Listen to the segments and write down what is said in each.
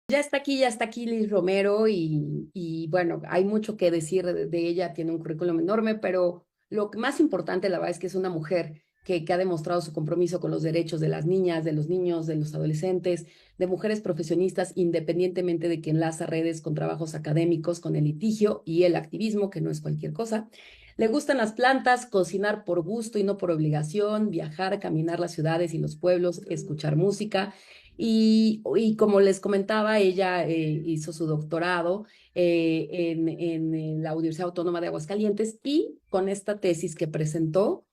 Ya está aquí Liz Romero y bueno, hay mucho que decir de ella, tiene un currículum enorme, pero lo que más importante, la verdad, es que es una mujer que ha demostrado su compromiso con los derechos de las niñas, de los niños, de los adolescentes, de mujeres profesionistas, independientemente de que enlaza redes con trabajos académicos, con el litigio y el activismo, que no es cualquier cosa. Le gustan las plantas, cocinar por gusto y no por obligación, viajar, caminar las ciudades y los pueblos, escuchar música. Y como les comentaba, ella hizo su doctorado en la Universidad Autónoma de Aguascalientes y con esta tesis que presentó,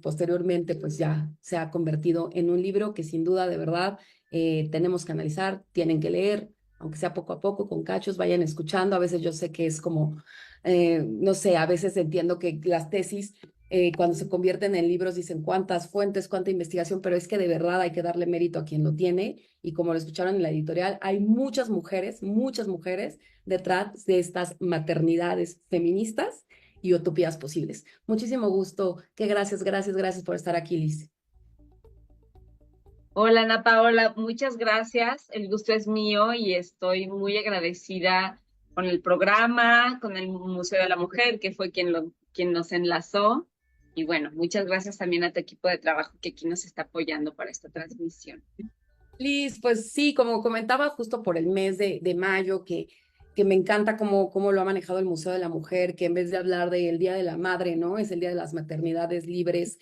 posteriormente pues ya se ha convertido en un libro que sin duda de verdad tenemos que analizar, tienen que leer, aunque sea poco a poco, con cachos, vayan escuchando. A veces yo sé que es como, no sé, a veces entiendo que las tesis cuando se convierten en libros dicen cuántas fuentes, cuánta investigación, pero es que de verdad hay que darle mérito a quien lo tiene y como lo escucharon en la editorial, hay muchas mujeres detrás de estas maternidades feministas y utopías posibles. Muchísimo gusto, que gracias por estar aquí, Liz. Hola Ana Paola, muchas gracias. El gusto es mío y estoy muy agradecida con el programa, con el Museo de la Mujer, que fue quien nos enlazó. Y bueno, muchas gracias también a tu equipo de trabajo que aquí nos está apoyando para esta transmisión. Liz, pues sí, como comentaba justo por el mes de mayo, que me encanta cómo lo ha manejado el Museo de la Mujer, que en vez de hablar del Día de la Madre, ¿no? Es el Día de las Maternidades Libres,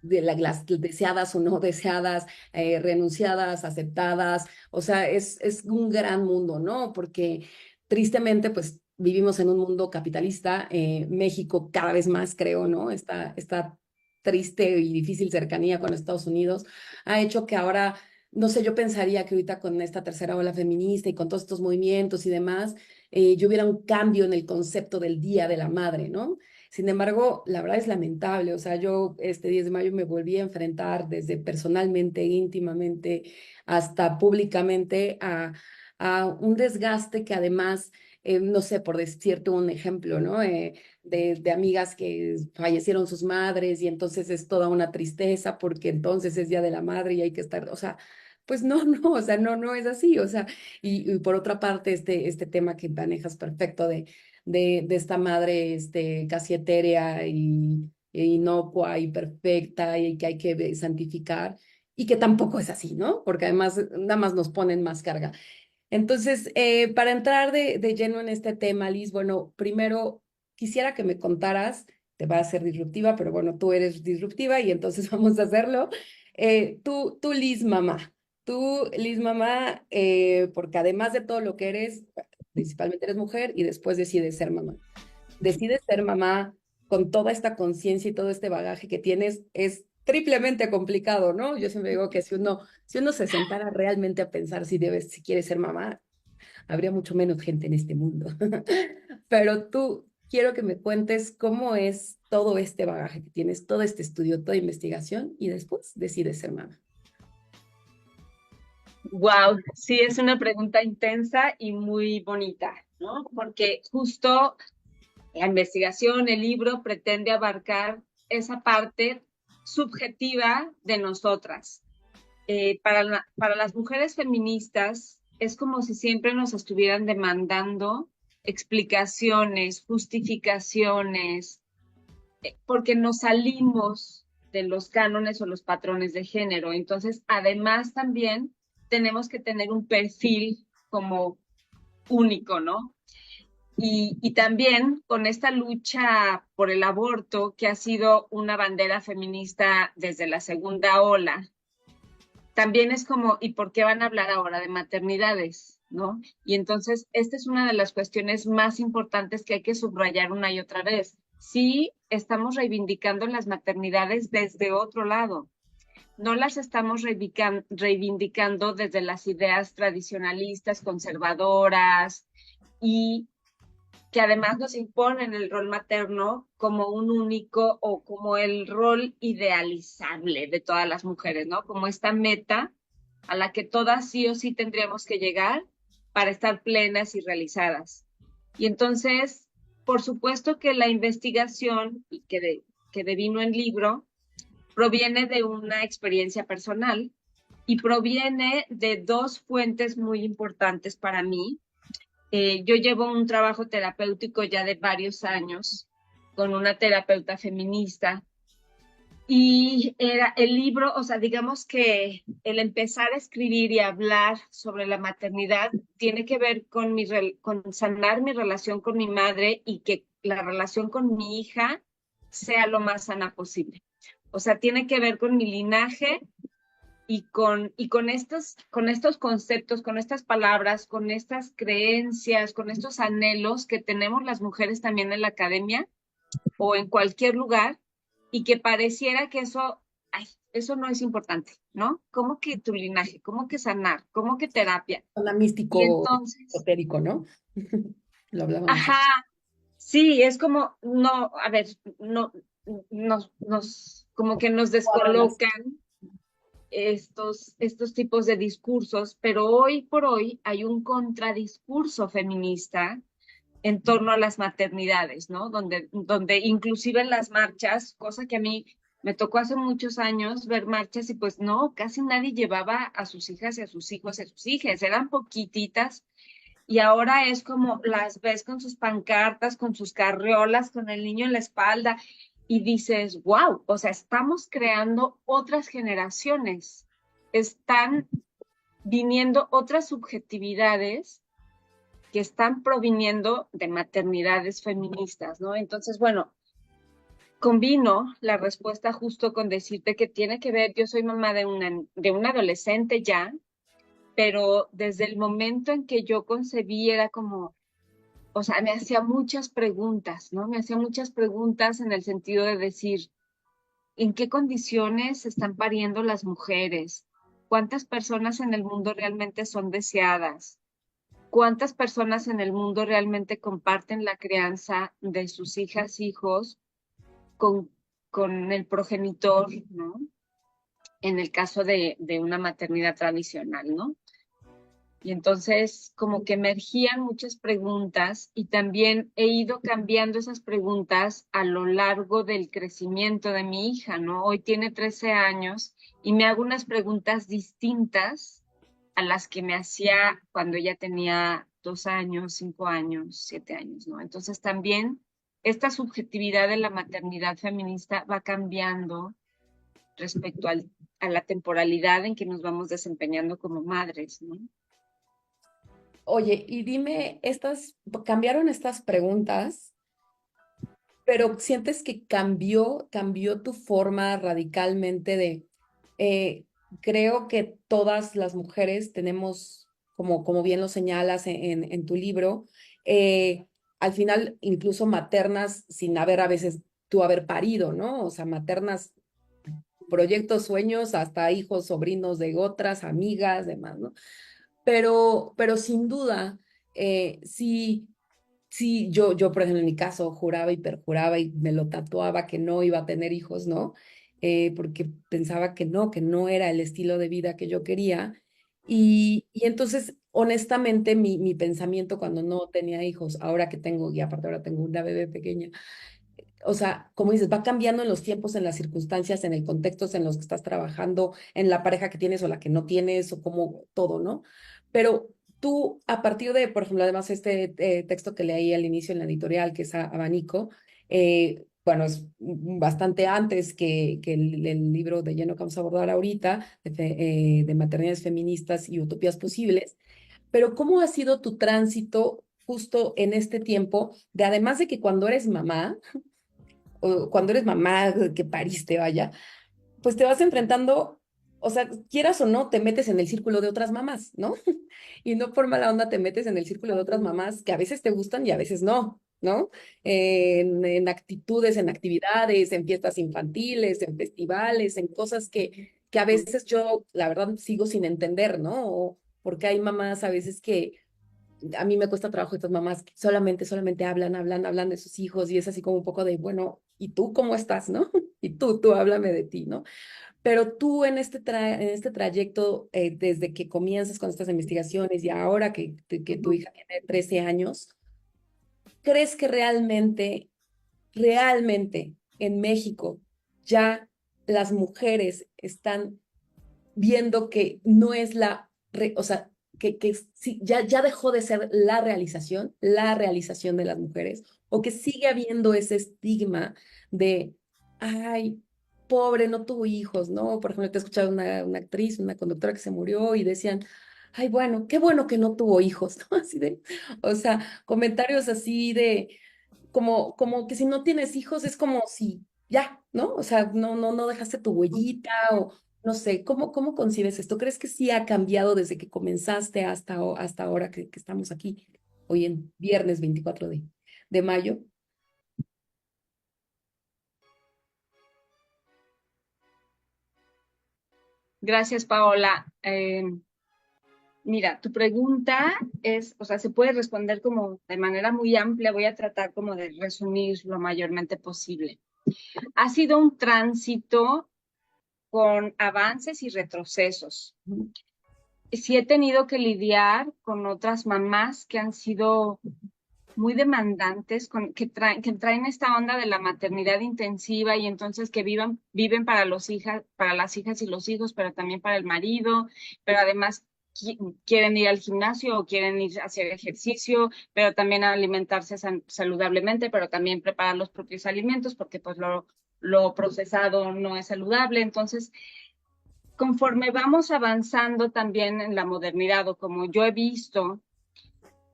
las deseadas o no deseadas, renunciadas, aceptadas. O sea, es un gran mundo, ¿no? Porque tristemente, pues vivimos en un mundo capitalista, México cada vez más, creo, ¿no? Esta triste y difícil cercanía con Estados Unidos ha hecho que ahora no sé, yo pensaría que ahorita con esta tercera ola feminista y con todos estos movimientos y demás, yo hubiera un cambio en el concepto del Día de la Madre, ¿no? Sin embargo, la verdad es lamentable, o sea, yo este 10 de mayo me volví a enfrentar desde personalmente, íntimamente, hasta públicamente a un desgaste que además, no sé, por decirte un ejemplo, ¿no? De amigas que fallecieron sus madres y entonces es toda una tristeza porque entonces es Día de la Madre y hay que estar, o sea, pues no, no, o sea, no es así, o sea, y por otra parte, este tema que manejas perfecto de esta madre casi etérea e inocua y perfecta y que hay que santificar y que tampoco es así, ¿no? Porque además nada más nos ponen más carga. Entonces, para entrar de lleno en este tema, Liz, bueno, primero quisiera que me contaras, te va a ser disruptiva, pero bueno, tú eres disruptiva y entonces vamos a hacerlo. Liz, mamá, porque además de todo lo que eres, principalmente eres mujer y después decides ser mamá. Decides ser mamá con toda esta conciencia y todo este bagaje que tienes, es triplemente complicado, ¿no? Yo siempre digo que si uno se sentara realmente a pensar si quiere ser mamá, habría mucho menos gente en este mundo. Pero tú, quiero que me cuentes cómo es todo este bagaje que tienes, todo este estudio, toda investigación y después decides ser mamá. Wow, sí, es una pregunta intensa y muy bonita, ¿no? Porque justo la investigación, el libro pretende abarcar esa parte subjetiva de nosotras. Para las mujeres feministas es como si siempre nos estuvieran demandando explicaciones, justificaciones, porque nos salimos de los cánones o los patrones de género. Entonces, además también tenemos que tener un perfil como único, ¿no? Y también con esta lucha por el aborto, que ha sido una bandera feminista desde la segunda ola, también es como, ¿y por qué van a hablar ahora de maternidades? ¿No? Y entonces, esta es una de las cuestiones más importantes que hay que subrayar una y otra vez. Sí, estamos reivindicando las maternidades desde otro lado, no las estamos reivindicando desde las ideas tradicionalistas, conservadoras y que además nos imponen el rol materno como un único o como el rol idealizable de todas las mujeres, ¿no? Como esta meta a la que todas sí o sí tendríamos que llegar para estar plenas y realizadas. Y entonces, por supuesto que la investigación que devino en libro proviene de una experiencia personal y proviene de dos fuentes muy importantes para mí. Yo llevo un trabajo terapéutico ya de varios años con una terapeuta feminista y era el libro, o sea, digamos que el empezar a escribir y hablar sobre la maternidad tiene que ver con con sanar mi relación con mi madre y que la relación con mi hija sea lo más sana posible. O sea, tiene que ver con mi linaje con estos conceptos, con estas palabras, con estas creencias, con estos anhelos que tenemos las mujeres también en la academia o en cualquier lugar y que pareciera que eso, ay, eso no es importante, ¿no? ¿Cómo que tu linaje? ¿Cómo que sanar? ¿Cómo que terapia? Onda Y místico, entonces, esotérico, ¿no? Lo hablábamos. ajá, sí, es como, no, a ver, no, como que nos Cuadran las- descolocan estos tipos de discursos, pero hoy por hoy hay un contradiscurso feminista en torno a las maternidades, ¿no? Donde inclusive en las marchas, cosa que a mí me tocó hace muchos años ver marchas y pues no, casi nadie llevaba a sus hijas y a sus hijos y a sus hijas, eran poquititas y ahora es como las ves con sus pancartas, con sus carriolas, con el niño en la espalda y dices, wow, o sea, estamos creando otras generaciones, están viniendo otras subjetividades que están proviniendo de maternidades feministas, ¿no? Entonces, bueno, combino la respuesta justo con decirte que tiene que ver, yo soy mamá de una adolescente ya, pero desde el momento en que yo concebí era como, o sea, me hacía muchas preguntas, ¿no? Me hacía muchas preguntas en el sentido de decir, ¿en qué condiciones están pariendo las mujeres? ¿Cuántas personas en el mundo realmente son deseadas? ¿Cuántas personas en el mundo realmente comparten la crianza de sus hijas, hijos con, con el progenitor, ¿no? En el caso de una maternidad tradicional, ¿no? Y entonces como que emergían muchas preguntas y también he ido cambiando esas preguntas a lo largo del crecimiento de mi hija, ¿no? Hoy tiene 13 años y me hago unas preguntas distintas a las que me hacía cuando ella tenía 2 años, 5 años, 7 años, ¿no? Entonces también esta subjetividad de la maternidad feminista va cambiando respecto a la temporalidad en que nos vamos desempeñando como madres, ¿no? Oye, y dime, cambiaron estas preguntas, pero ¿sientes que cambió tu forma radicalmente eh, creo que todas las mujeres tenemos, como bien lo señalas en tu libro, eh, al final incluso maternas sin haber a veces tú haber parido, ¿no? O sea, maternas, proyectos, sueños, hasta hijos, sobrinos de otras, amigas, demás, ¿no? Pero sin duda, sí. Sí, yo, por ejemplo, en mi caso, juraba y perjuraba y me lo tatuaba que no iba a tener hijos, ¿no? Porque pensaba que no era el estilo de vida que yo quería. Y entonces, honestamente, mi pensamiento cuando no tenía hijos, ahora que tengo, y aparte ahora tengo una bebé pequeña, o sea, como dices, va cambiando en los tiempos, en las circunstancias, en el contexto en los que estás trabajando, en la pareja que tienes o la que no tienes, o como todo, ¿no? Pero tú, a partir de, por ejemplo, además este texto que leí al inicio en la editorial, que es Abanico, bueno, es bastante antes que el libro de lleno que vamos a abordar ahorita, de maternidades feministas y utopías posibles, pero ¿cómo ha sido tu tránsito justo en este tiempo de además de que cuando eres mamá, o cuando eres mamá que pariste, vaya, pues te vas enfrentando, o sea, quieras o no, te metes en el círculo de otras mamás, ¿no? Y no por mala onda te metes en el círculo de otras mamás que a veces te gustan y a veces no, ¿no? En actitudes, en actividades, en fiestas infantiles, en festivales, en cosas que a veces yo, la verdad, sigo sin entender, ¿no? O porque hay mamás a veces que a mí me cuesta trabajo estas mamás que solamente hablan de sus hijos y es así como un poco de, bueno, ¿y tú cómo estás, no? Y tú háblame de ti, ¿no? Pero tú en este trayecto, desde que comienzas con estas investigaciones y ahora que tu hija tiene 13 años, ¿crees que realmente en México ya las mujeres están viendo que no es o sea, que sí, ya dejó de ser la realización de las mujeres, o que sigue habiendo ese estigma de, ay, pobre, no tuvo hijos, ¿no? Por ejemplo, te he escuchado una actriz, una conductora que se murió y decían, ay, bueno, qué bueno que no tuvo hijos, ¿no? Así de, o sea, comentarios así de, como que si no tienes hijos es como si ya, ¿no? O sea, no dejaste tu huellita o no sé, ¿cómo concibes esto? ¿Crees que sí ha cambiado desde que comenzaste hasta ahora que estamos aquí, hoy en viernes 24 de mayo? Gracias, Paola. Mira, tu pregunta es, o sea, se puede responder como de manera muy amplia. Voy a tratar como de resumir lo mayormente posible. Ha sido un tránsito con avances y retrocesos. Ujú. Sí he tenido que lidiar con otras mamás que han sido muy demandantes, que traen esta onda de la maternidad intensiva y entonces que viven para para las hijas y los hijos, pero también para el marido, pero además quieren ir al gimnasio o quieren ir a hacer ejercicio, pero también alimentarse saludablemente, pero también preparar los propios alimentos porque pues lo procesado no es saludable. Entonces, conforme vamos avanzando también en la modernidad o como yo he visto,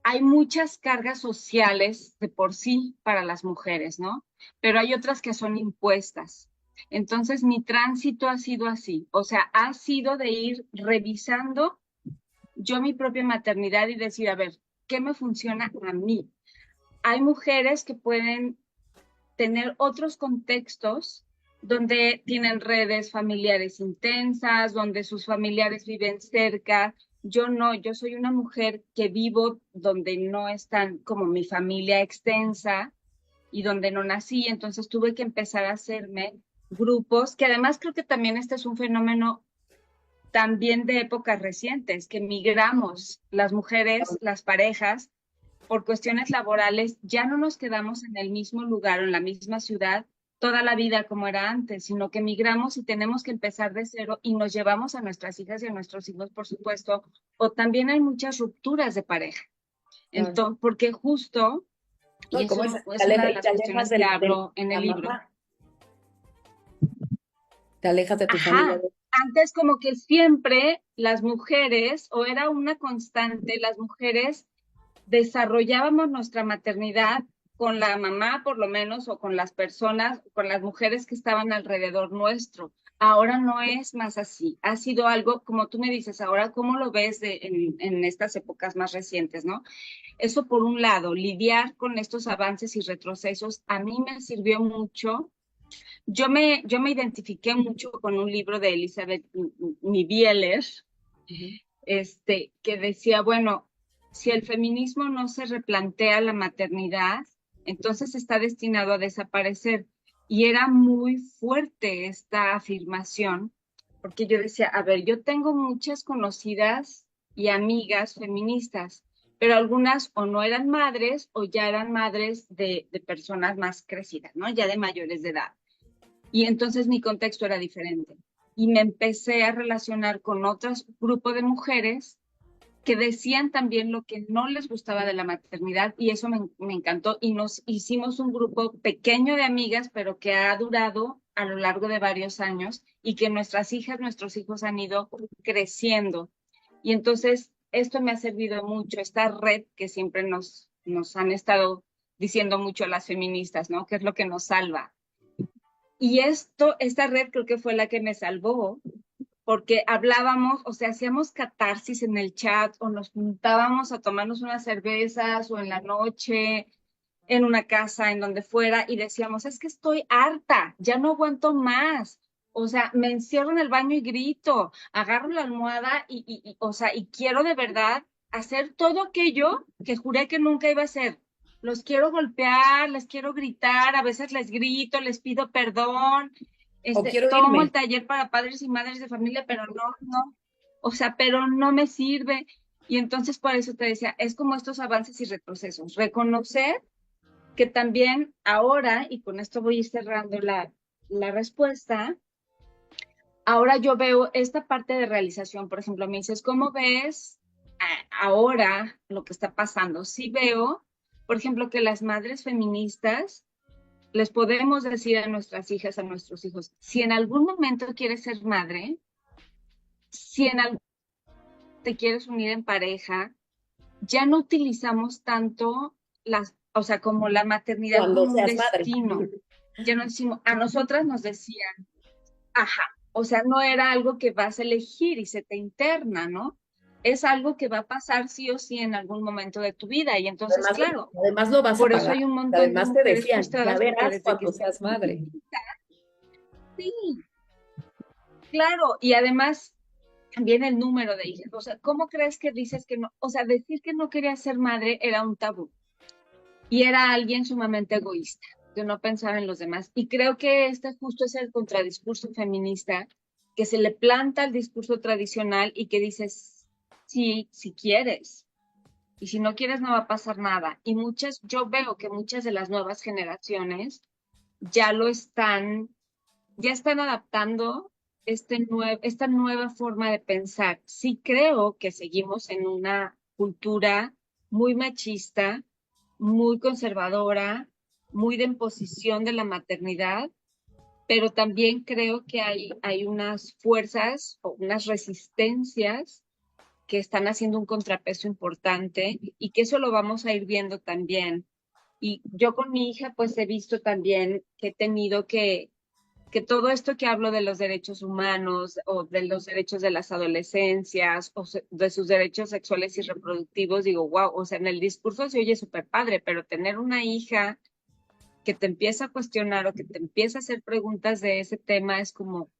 hay muchas cargas sociales de por sí para las mujeres, ¿no? Pero hay otras que son impuestas. Entonces, mi tránsito ha sido así, o sea, ha sido de ir revisando yo mi propia maternidad y decir, a ver, ¿qué me funciona a mí? Hay mujeres que pueden tener otros contextos donde tienen redes familiares intensas, donde sus familiares viven cerca. Yo no, yo soy una mujer que vivo donde no están como mi familia extensa y donde no nací, entonces tuve que empezar a hacerme grupos, que además creo que también este es un fenómeno también de épocas recientes, que migramos las mujeres, las parejas, por cuestiones laborales, ya no nos quedamos en el mismo lugar o en la misma ciudad toda la vida como era antes, sino que migramos y tenemos que empezar de cero y nos llevamos a nuestras hijas y a nuestros hijos, por supuesto, o también hay muchas rupturas de pareja. Claro. Entonces, porque justo, No, y y como eso dices, es una de te las alejas cuestiones que de hablo en la el libro. mamá, te alejas de tu familia. Ajá, antes como que siempre las mujeres, o era una constante, las mujeres desarrollábamos nuestra maternidad con la mamá, por lo menos, o con las personas, con las mujeres que estaban alrededor nuestro. Ahora no es más así. Ha sido algo, como tú me dices, ahora, ¿cómo lo ves en estas épocas más recientes, no? Eso por un lado, lidiar con estos avances y retrocesos, a mí me sirvió mucho. Yo me identifiqué mucho con un libro de Elizabeth Bieler, Ujú. que decía, bueno, si el feminismo no se replantea la maternidad, entonces está destinado a desaparecer. Y era muy fuerte esta afirmación, porque yo decía, a ver, yo tengo muchas conocidas y amigas feministas, pero algunas o no eran madres o ya eran madres de personas más crecidas, ¿no? Ya de mayores de edad. Y entonces mi contexto era diferente. Y me empecé a relacionar con otros grupos de mujeres que decían también lo que no les gustaba de la maternidad y eso me encantó y nos hicimos un grupo pequeño de amigas, pero que ha durado a lo largo de varios años y que nuestras hijas, nuestros hijos han ido creciendo. Y entonces esto me ha servido mucho, esta red que siempre nos han estado diciendo mucho las feministas, ¿no? Que es lo que nos salva. Y esta red creo que fue la que me salvó, porque hablábamos, o sea, hacíamos catarsis en el chat, o nos juntábamos a tomarnos unas cervezas, o en la noche, en una casa, en donde fuera, y decíamos, es que estoy harta, ya no aguanto más. O sea, me encierro en el baño y grito, agarro la almohada o sea, y quiero de verdad hacer todo aquello que juré que nunca iba a hacer. Los quiero golpear, les quiero gritar, a veces les grito, les pido perdón, O quiero tomo irme. el taller para padres y madres de familia, pero no, o sea, pero no me sirve. Y entonces por eso te decía, es como estos avances y retrocesos, reconocer que también ahora, y con esto voy a ir cerrando la respuesta, ahora yo veo esta parte de realización, por ejemplo, me dices, ¿cómo ves ahora lo que está pasando? Sí veo, por ejemplo, que las madres feministas les podemos decir a nuestras hijas, a nuestros hijos, si en algún momento quieres ser madre, si en algún momento te quieres unir en pareja, ya no utilizamos tanto o sea, como la maternidad Cuando como un seas madre. destino. Ya no decimos, a nosotras nos decían, ajá, o sea, no era algo que vas a elegir y se te interna, ¿no? Es algo que va a pasar sí o sí en algún momento de tu vida. Y entonces, Además, claro, además lo vas a por eso pagar. hay un montón de Además te mujeres decían, ya frustradas porque verás desde que cuando están seas madre. sí, claro, y además también el número de hijas. O sea, ¿cómo crees que dices que no? O sea, decir que no quería ser madre era un tabú y era alguien sumamente egoísta, que no pensaba en los demás. Y creo que este justo es el contradiscurso feminista que se le planta al discurso tradicional y que dices, sí, si quieres. Y si no quieres, no va a pasar nada. Y yo veo que muchas de las nuevas generaciones ya lo están ya están adaptando esta nueva forma de pensar. Sí creo que seguimos en una cultura muy machista, muy conservadora, muy de imposición de la maternidad, pero también creo que hay unas fuerzas o unas resistencias que están haciendo un contrapeso importante y que eso lo vamos a ir viendo también. Y yo con mi hija, pues he visto también que he tenido que todo esto que hablo de los derechos humanos o de los derechos de las adolescencias o de sus derechos sexuales y reproductivos, digo, wow, o sea, en el discurso se oye súper padre, pero tener una hija que te empieza a cuestionar o que te empieza a hacer preguntas de ese tema es como,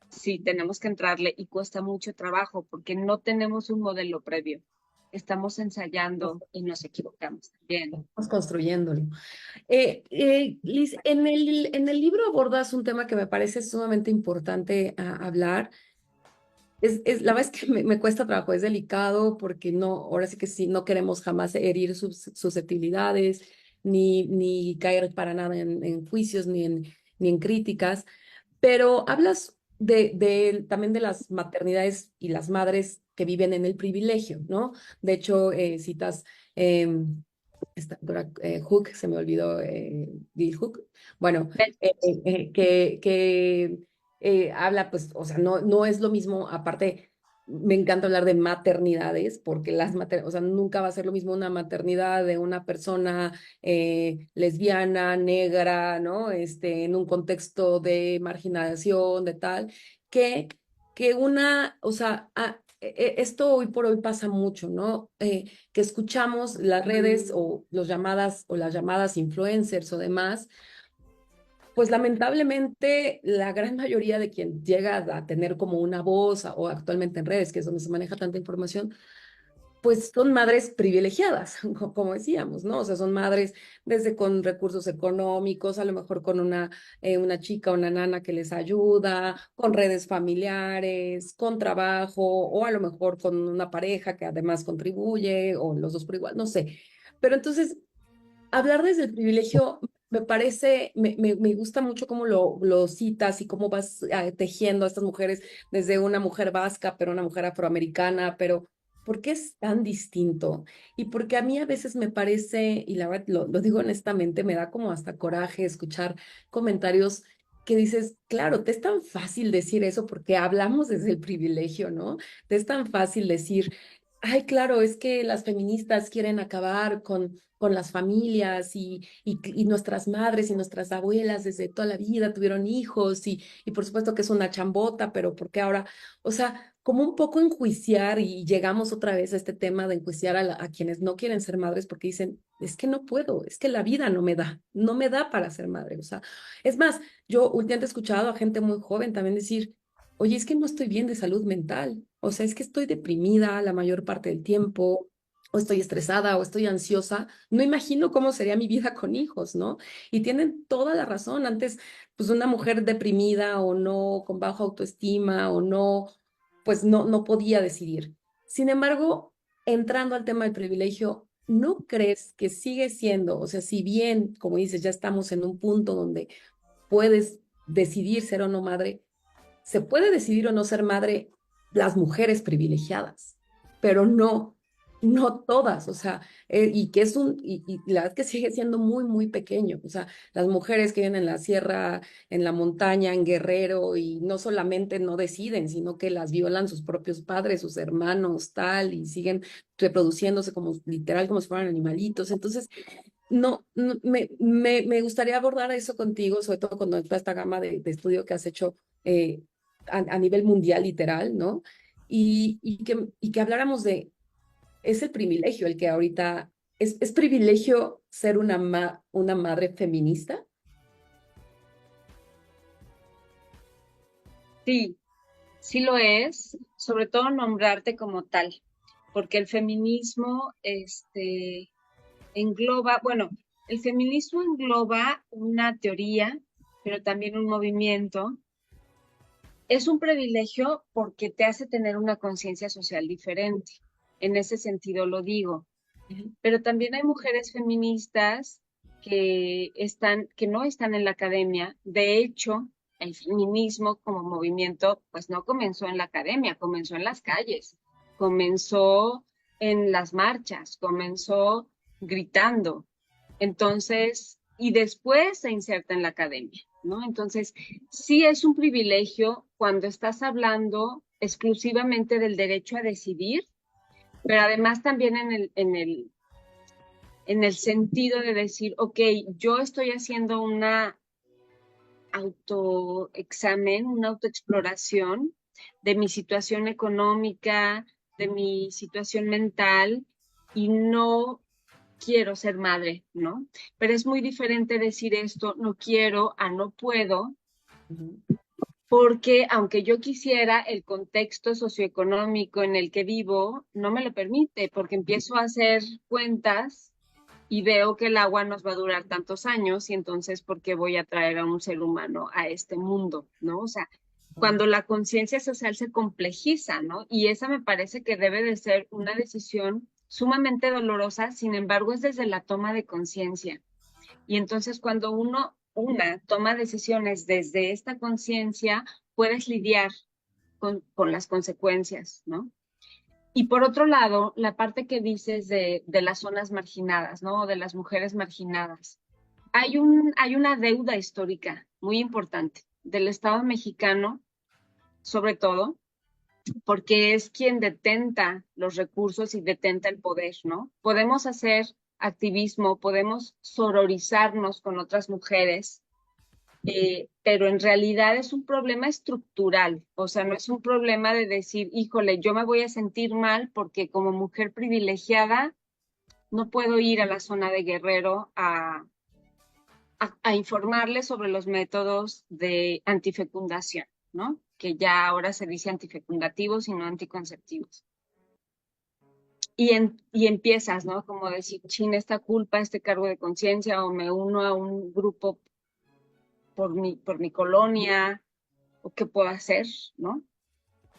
sí, tenemos que entrarle y cuesta mucho trabajo porque no tenemos un modelo previo. Estamos ensayando y nos equivocamos también. Estamos construyéndolo. Liz, en el libro abordas un tema que me parece sumamente importante hablar. La verdad es que me cuesta trabajo, es delicado porque no, ahora sí que sí, no queremos jamás herir sus susceptibilidades, ni caer para nada en juicios, ni en críticas, pero hablas también de las maternidades y las madres que viven en el privilegio, ¿no? De hecho, citas Hook, se me olvidó, Bill Hook, bueno, que habla, pues, o sea, no es lo mismo, aparte, me encanta hablar de maternidades, porque o sea, nunca va a ser lo mismo una maternidad de una persona lesbiana, negra, ¿no? En un contexto de marginación, de tal, que, que una, o sea, esto hoy por hoy pasa mucho, ¿no? Que escuchamos las redes o las llamadas influencers o demás, pues lamentablemente la gran mayoría de quien llega a tener como una voz o actualmente en redes, que es donde se maneja tanta información, pues son madres privilegiadas, como decíamos, ¿no? O sea, son madres desde con recursos económicos, a lo mejor con una chica, una nana que les ayuda, con redes familiares, con trabajo, o a lo mejor con una pareja que además contribuye, o los dos por igual, no sé. Pero entonces, hablar desde el privilegio me parece, me gusta mucho cómo lo citas y cómo vas tejiendo a estas mujeres desde una mujer vasca, pero una mujer afroamericana, pero ¿por qué es tan distinto? Y porque a mí a veces me parece, y la verdad lo digo honestamente, me da como hasta coraje escuchar comentarios que dices, claro, te es tan fácil decir eso porque hablamos desde el privilegio, ¿no? Te es tan fácil decir, ay, claro, es que las feministas quieren acabar con las familias y nuestras madres y nuestras abuelas desde toda la vida tuvieron hijos y por supuesto que es una chambota, pero porque ahora, o sea, como un poco enjuiciar y llegamos otra vez a este tema de enjuiciar a quienes no quieren ser madres porque dicen, es que no puedo, es que la vida no me da para ser madre. O sea, es más, yo últimamente he escuchado a gente muy joven también decir, oye, es que no estoy bien de salud mental, o sea, es que estoy deprimida la mayor parte del tiempo, o estoy estresada, o estoy ansiosa, no imagino cómo sería mi vida con hijos, ¿no? Y tienen toda la razón. Antes, pues una mujer deprimida o no, con baja autoestima o no, pues no podía decidir. Sin embargo, entrando al tema del privilegio, ¿no crees que sigue siendo, o sea, si bien, como dices, ya estamos en un punto donde puedes decidir ser o no madre, se puede decidir o no ser madre las mujeres privilegiadas, pero no todas, o sea, y que es y la verdad es que sigue siendo muy, muy pequeño, o sea, las mujeres que viven en la sierra, en la montaña, en Guerrero, y no solamente no deciden, sino que las violan sus propios padres, sus hermanos, tal, y siguen reproduciéndose como literal, como si fueran animalitos. Entonces, me gustaría abordar eso contigo, sobre todo cuando toda esta gama de estudio que has hecho a nivel mundial, literal, ¿no? Y que habláramos de, es el privilegio el que ahorita, es privilegio ser una madre feminista. Sí, sí lo es, sobre todo nombrarte como tal, porque el feminismo, engloba, bueno, el feminismo engloba una teoría, pero también un movimiento. Es un privilegio porque te hace tener una conciencia social diferente. En ese sentido lo digo. Ujú. Pero también hay mujeres feministas que no están en la academia. De hecho, el feminismo como movimiento, pues no comenzó en la academia, comenzó en las calles, comenzó en las marchas, comenzó gritando. Entonces, y después se inserta en la academia, ¿no? Entonces, sí es un privilegio cuando estás hablando exclusivamente del derecho a decidir, pero además también en el sentido de decir, ok, yo estoy haciendo una autoexamen, una autoexploración de mi situación económica, de mi situación mental y no quiero ser madre, ¿no? Pero es muy diferente decir esto, no quiero a no puedo, Ujú. porque aunque yo quisiera, el contexto socioeconómico en el que vivo no me lo permite, porque empiezo a hacer cuentas y veo que el agua nos va a durar tantos años y entonces, ¿por qué voy a traer a un ser humano a este mundo? ¿No? O sea, cuando la conciencia social se complejiza, ¿no? Y esa me parece que debe de ser una decisión sumamente dolorosa, sin embargo, es desde la toma de conciencia. Y entonces cuando una toma decisiones desde esta conciencia, puedes lidiar con las consecuencias, ¿no? Y por otro lado, la parte que dices de las zonas marginadas, ¿no? De las mujeres marginadas. Hay una deuda histórica muy importante del Estado mexicano, sobre todo, porque es quien detenta los recursos y detenta el poder, ¿no? Podemos hacer activismo, podemos sororizarnos con otras mujeres, pero en realidad es un problema estructural, o sea, no es un problema de decir, híjole, yo me voy a sentir mal porque como mujer privilegiada no puedo ir a la zona de Guerrero a informarles sobre los métodos de antifecundación, ¿no? Que ya ahora se dice antifecundativos y no anticonceptivos. Y empiezas, ¿no? Como decir, chin, esta culpa, este cargo de conciencia, o me uno a un grupo por mi colonia, o qué puedo hacer, ¿no?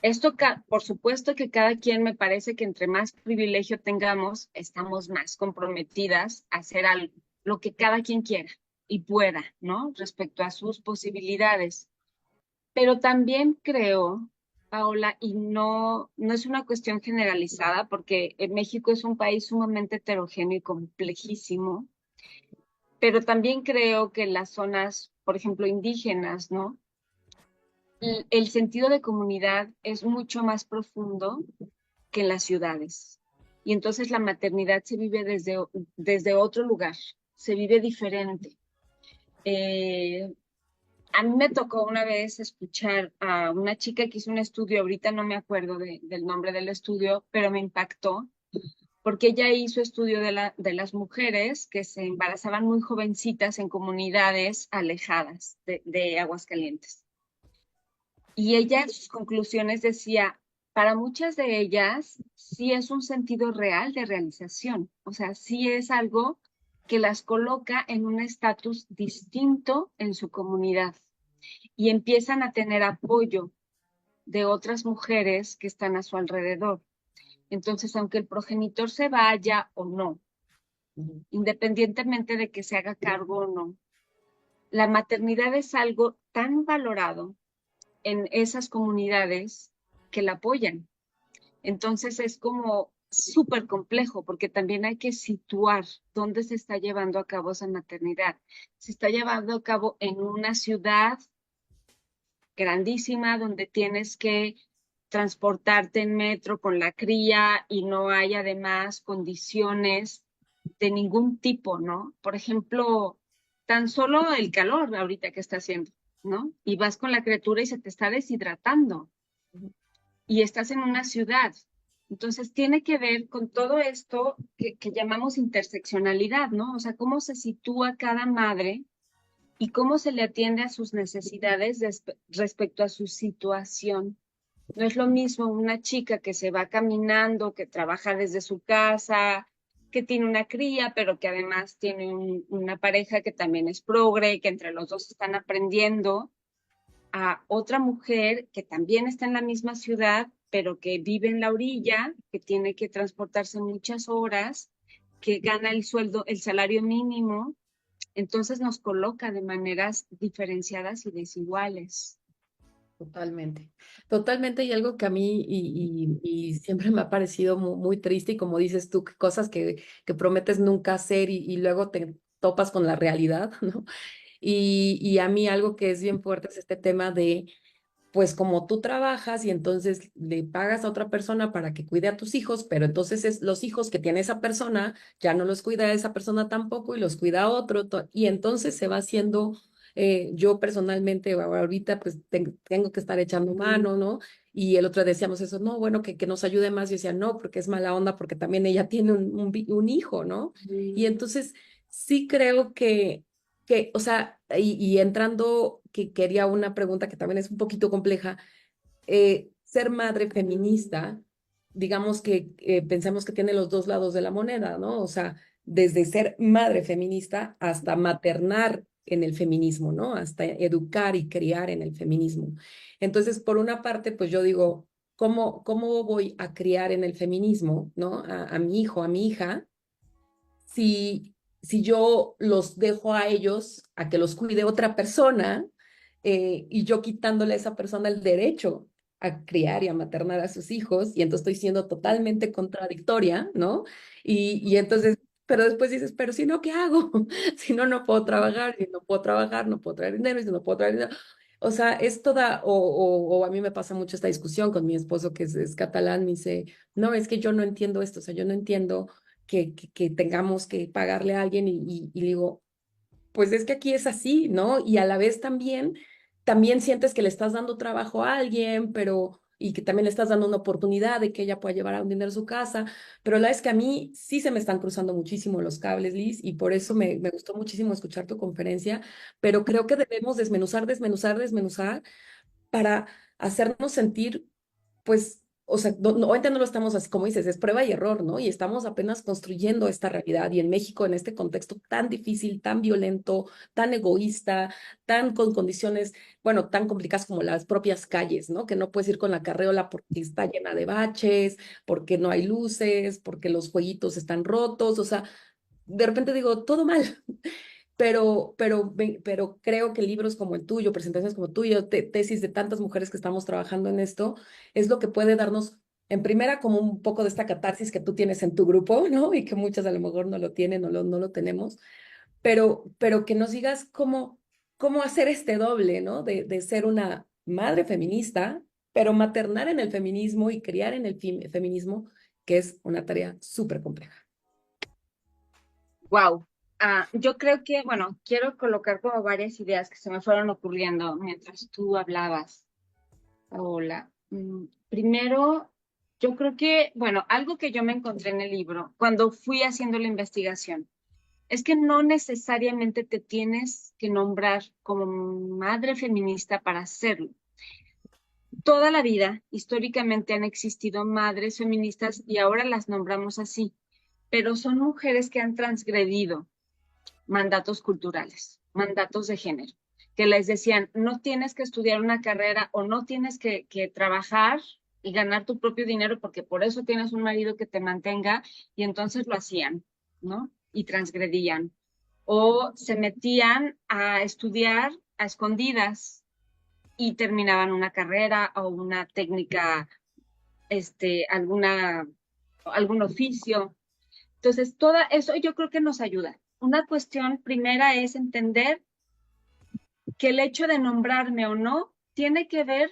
Esto, por supuesto que cada quien me parece que entre más privilegio tengamos, estamos más comprometidas a hacer algo, lo que cada quien quiera y pueda, ¿no? Respecto a sus posibilidades. Pero también creo, Paola, y no es una cuestión generalizada, porque México es un país sumamente heterogéneo y complejísimo, pero también creo que las zonas, por ejemplo, indígenas, ¿no? El sentido de comunidad es mucho más profundo que en las ciudades. Y entonces la maternidad se vive desde otro lugar, se vive diferente. Eh, a mí me tocó una vez escuchar a una chica que hizo un estudio, ahorita no me acuerdo del nombre del estudio, pero me impactó, porque ella hizo estudio de las mujeres que se embarazaban muy jovencitas en comunidades alejadas de Aguascalientes. Y ella en sus conclusiones decía, para muchas de ellas sí es un sentido real de realización, o sea, sí es algo que las coloca en un estatus distinto en su comunidad y empiezan a tener apoyo de otras mujeres que están a su alrededor. Entonces, aunque el progenitor se vaya o no, Ujú. independientemente de que se haga cargo o no, la maternidad es algo tan valorado en esas comunidades que la apoyan. Entonces es como súper complejo porque también hay que situar dónde se está llevando a cabo esa maternidad. Se está llevando a cabo en una ciudad grandísima donde tienes que transportarte en metro con la cría y no hay además condiciones de ningún tipo, ¿no? Por ejemplo, tan solo el calor ahorita que está haciendo, ¿no? Y vas con la criatura y se te está deshidratando y estás en una ciudad. Entonces tiene que ver con todo esto que llamamos interseccionalidad, ¿no? O sea, cómo se sitúa cada madre y cómo se le atiende a sus necesidades respecto a su situación. No es lo mismo una chica que se va caminando, que trabaja desde su casa, que tiene una cría, pero que además tiene una pareja que también es progre, que entre los dos están aprendiendo, a otra mujer que también está en la misma ciudad, pero que vive en la orilla, que tiene que transportarse muchas horas, que gana el sueldo, el salario mínimo, entonces nos coloca de maneras diferenciadas y desiguales. Totalmente, totalmente, y algo que a mí y siempre me ha parecido muy, triste, y como dices tú, que cosas que prometes nunca hacer y luego te topas con la realidad, ¿no? Y a mí algo que es bien fuerte es este tema de, pues como tú trabajas y entonces le pagas a otra persona para que cuide a tus hijos, pero entonces es los hijos que tiene esa persona, ya no los cuida esa persona tampoco y los cuida otro, y entonces se va haciendo, yo personalmente ahorita pues tengo que estar echando mano, ¿no? Y el otro decíamos eso, no, bueno, que nos ayude más. Yo decía, no, porque es mala onda, porque también ella tiene un hijo, ¿no? Y entonces sí creo o sea, y entrando, que quería una pregunta que también es un poquito compleja, ser madre feminista, digamos que pensemos que tiene los dos lados de la moneda, ¿no? O sea, desde ser madre feminista hasta maternar en el feminismo, ¿no? Hasta educar y criar en el feminismo. Entonces, por una parte, pues yo digo, ¿cómo voy a criar en el feminismo, ¿no? A mi hijo, a mi hija, si yo los dejo a ellos a que los cuide otra persona, y yo quitándole a esa persona el derecho a criar y a maternar a sus hijos, y entonces estoy siendo totalmente contradictoria, ¿no? Y entonces, pero después dices, pero si no, ¿qué hago? Si no, no puedo trabajar, si no puedo trabajar, no puedo traer dinero, si no puedo traer dinero. O sea, es toda, o a mí me pasa mucho esta discusión con mi esposo que es catalán, me dice, no, es que yo no entiendo esto, o sea, yo no entiendo que tengamos que pagarle a alguien y digo, pues es que aquí es así, ¿no? Y a la vez también sientes que le estás dando trabajo a alguien, pero y que también le estás dando una oportunidad de que ella pueda llevar a un dinero a su casa, pero la es que a mí sí se me están cruzando muchísimo los cables, Liz, y por eso me gustó muchísimo escuchar tu conferencia, pero creo que debemos desmenuzar para hacernos sentir, pues, o sea, ahorita no lo estamos así, como dices, es prueba y error, ¿no? Y estamos apenas construyendo esta realidad. Y en México, en este contexto tan difícil, tan violento, tan egoísta, tan con condiciones, bueno, tan complicadas como las propias calles, ¿no? Que no puedes ir con la carreola porque está llena de baches, porque no hay luces, porque los jueguitos están rotos, o sea, de repente digo, todo mal. Pero creo que libros como el tuyo, presentaciones como tuyo, tesis de tantas mujeres que estamos trabajando en esto, es lo que puede darnos, en primera, como un poco de esta catarsis que tú tienes en tu grupo, ¿no? Y que muchas a lo mejor no lo tienen, no lo tenemos, pero que nos digas cómo hacer este doble, ¿no? De ser una madre feminista, pero maternar en el feminismo y criar en el feminismo, que es una tarea súper compleja. Wow. Yo creo que, bueno, quiero colocar como varias ideas que se me fueron ocurriendo mientras tú hablabas, Paola. Primero, yo creo que, bueno, algo que yo me encontré en el libro cuando fui haciendo la investigación es que no necesariamente te tienes que nombrar como madre feminista para hacerlo. Toda la vida, históricamente, han existido madres feministas y ahora las nombramos así, pero son mujeres que han transgredido mandatos culturales, mandatos de género, que les decían, no tienes que estudiar una carrera o no tienes que trabajar y ganar tu propio dinero porque por eso tienes un marido que te mantenga y entonces lo hacían, ¿no? Y transgredían. O se metían a estudiar a escondidas y terminaban una carrera o una técnica, algún oficio. Entonces, todo eso yo creo que nos ayuda. Una cuestión primera es entender que el hecho de nombrarme o no tiene que ver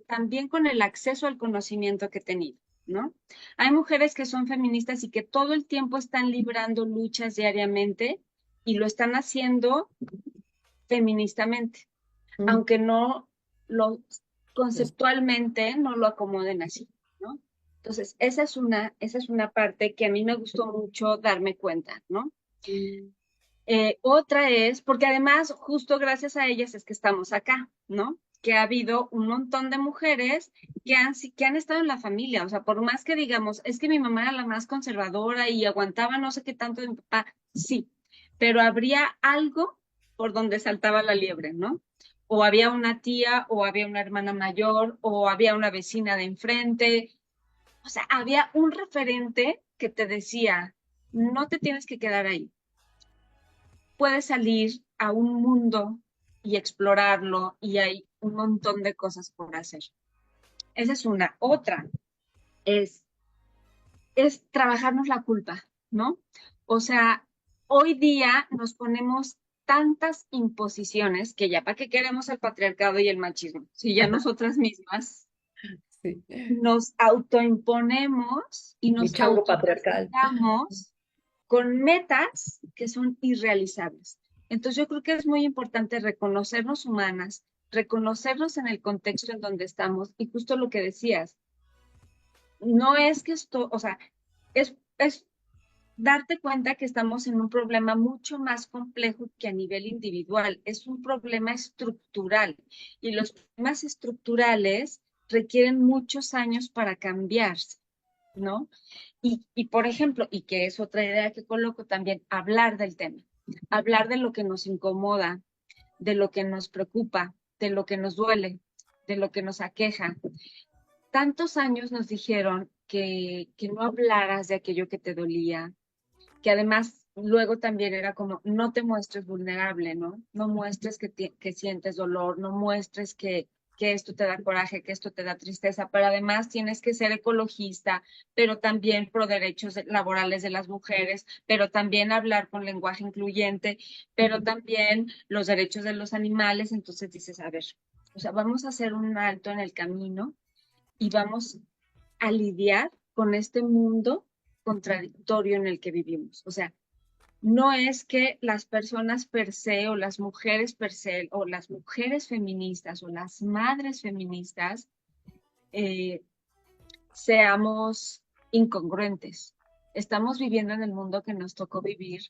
también con el acceso al conocimiento que he tenido, ¿no? Hay mujeres que son feministas y que todo el tiempo están librando luchas diariamente y lo están haciendo feministamente, Mm. aunque no lo conceptualmente no lo acomoden así, ¿no? Entonces, esa es una parte que a mí me gustó mucho darme cuenta, ¿no? Otra es, porque además, justo gracias a ellas es que estamos acá, ¿no? Que ha habido un montón de mujeres que han estado en la familia, o sea, por más que digamos, es que mi mamá era la más conservadora y aguantaba no sé qué tanto de mi papá, sí, pero habría algo por donde saltaba la liebre, ¿no? O había una tía, o había una hermana mayor, o había una vecina de enfrente, o sea, había un referente que te decía, no te tienes que quedar ahí, puedes salir a un mundo y explorarlo y hay un montón de cosas por hacer. Esa es una. Otra es, es trabajarnos la culpa, ¿no? O sea, hoy día nos ponemos tantas imposiciones que ya para qué queremos el patriarcado y el machismo, si ya nosotras mismas Sí. nos autoimponemos y Mi nos chango patriarcal. autocastigamos con metas que son irrealizables. Entonces yo creo que es muy importante reconocernos humanas, reconocernos en el contexto en donde estamos y justo lo que decías, no es que esto, o sea, es darte cuenta que estamos en un problema mucho más complejo que a nivel individual, es un problema estructural y los problemas estructurales requieren muchos años para cambiarse, ¿no? Por ejemplo, y que es otra idea que coloco también, hablar del tema, hablar de lo que nos incomoda, de lo que nos preocupa, de lo que nos duele, de lo que nos aqueja. Tantos años nos dijeron que no hablaras de aquello que te dolía, que además luego también era como, no te muestres vulnerable, ¿no? No muestres que sientes dolor, no muestres que esto te da coraje, que esto te da tristeza, pero además tienes que ser ecologista, pero también pro derechos laborales de las mujeres, pero también hablar con lenguaje incluyente, pero también los derechos de los animales. Entonces dices, a ver, o sea, vamos a hacer un alto en el camino y vamos a lidiar con este mundo contradictorio en el que vivimos. O sea, no es que las personas per se o las mujeres per se o las mujeres feministas o las madres feministas eh, seamos incongruentes. Estamos viviendo en el mundo que nos tocó vivir